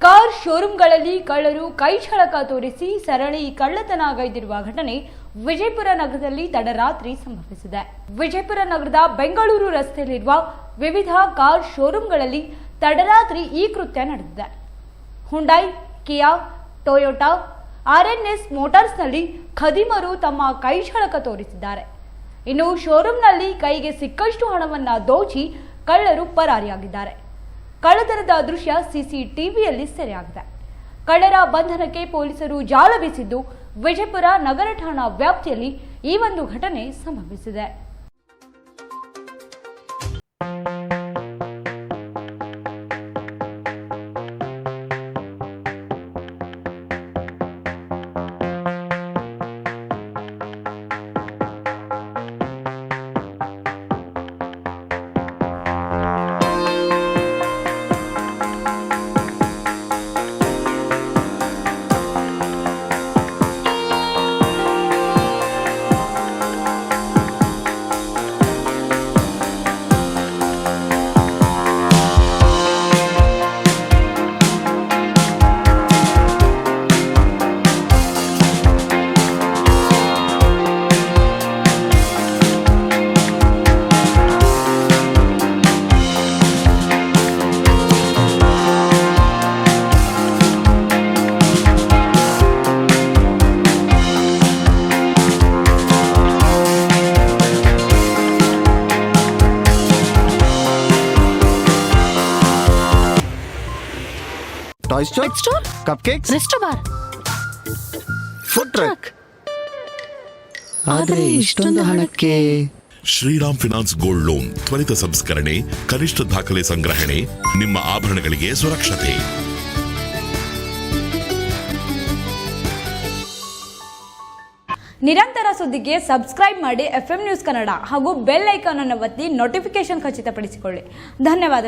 Car ಶೋರೂಮ್ಗಳಲ್ಲಿ ಕಳ್ಳರು ಕೈಚಳಕ ತೋರಿಸಿ ಸರಣಿ ಕಳ್ಳತನಗೈದಿರುವ ಘಟನೆ ವಿಜಯಪುರ ನಗರದಲ್ಲಿ ತಡರಾತ್ರಿ ಸಂಭವಿಸಿದೆ. ವಿಜಯಪುರ ನಗರದ ಬೆಂಗಳೂರು ರಸ್ತೆಯಲ್ಲಿರುವ ವಿವಿಧ ಕಾರ್ ಶೋರೂಮ್ಗಳಲ್ಲಿ ತಡರಾತ್ರಿ ಈ ಕೃತ್ಯ ನಡೆದಿದೆ. ಹುಂಡೈ, ಕಿಯಾ, ಟೊಯೋಟಾ, ಆರ್ಎನ್ಎಸ್ ಮೋಟಾರ್ಸ್ನಲ್ಲಿ ಖದೀಮರು ತಮ್ಮ ಕೈಚಳಕ ತೋರಿಸಿದ್ದಾರೆ. ಇನ್ನು ಶೋರೂಮ್ನಲ್ಲಿ ಕೈಗೆ ಸಿಕ್ಕಷ್ಟು ಹಣವನ್ನ ದೋಚಿ ಕಳ್ಳರು ಪರಾರಿಯಾಗಿದ್ದಾರೆ. ಕಳ್ಳತನದ ದೃಶ್ಯ ಸಿಸಿಟಿವಿಯಲ್ಲಿ ಸೆರೆಯಾಗಿದೆ. ಕಳ್ಳರ ಬಂಧನಕ್ಕೆ ಪೊಲೀಸರು ಜಾಲ ಬೀಸಿದ್ದು ವಿಜಯಪುರ ನಗರ ಠಾಣಾ ವ್ಯಾಪ್ತಿಯಲ್ಲಿ ಈ ಒಂದು ಘಟನೆ ಸಂಭವಿಸಿದೆ. टॉय स्टोर, कपकेक्स, रेस्टो बार, फूड ट्रक. ಆದರೆ ಇಷ್ಟೊಂದು ಹಣಕ್ಕೆ ಶ್ರೀರಾಮ್ ಫಿನಾನ್ಸ್ ಗೋಲ್ಡ್ ಲೋನ್ ತ್ವರಿತ ಸಂಸ್ಕರಣೆ, ಕನಿಷ್ಠ ದಾಖಲೆ ಸಂಗ್ರಹಣೆ, ನಿಮ್ಮ ಆಭರಣಗಳಿಗೆ ಸುರಕ್ಷತೆ. ನಿರಂತರ ಸುದ್ದಿಗೆ ಸಬ್ಸ್ಕ್ರೈಬ್ ಮಾಡಿ FM ನ್ಯೂಸ್ ಕನ್ನಡ ಹಾಗೂ ಬೆಲ್ ಐಕಾನ್ ಅನ್ನು ಒತ್ತಿ ನೋಟಿಫಿಕೇಶನ್ ಖಚಿತಪಡಿಸಿಕೊಳ್ಳಿ. ಧನ್ಯವಾದಗಳು.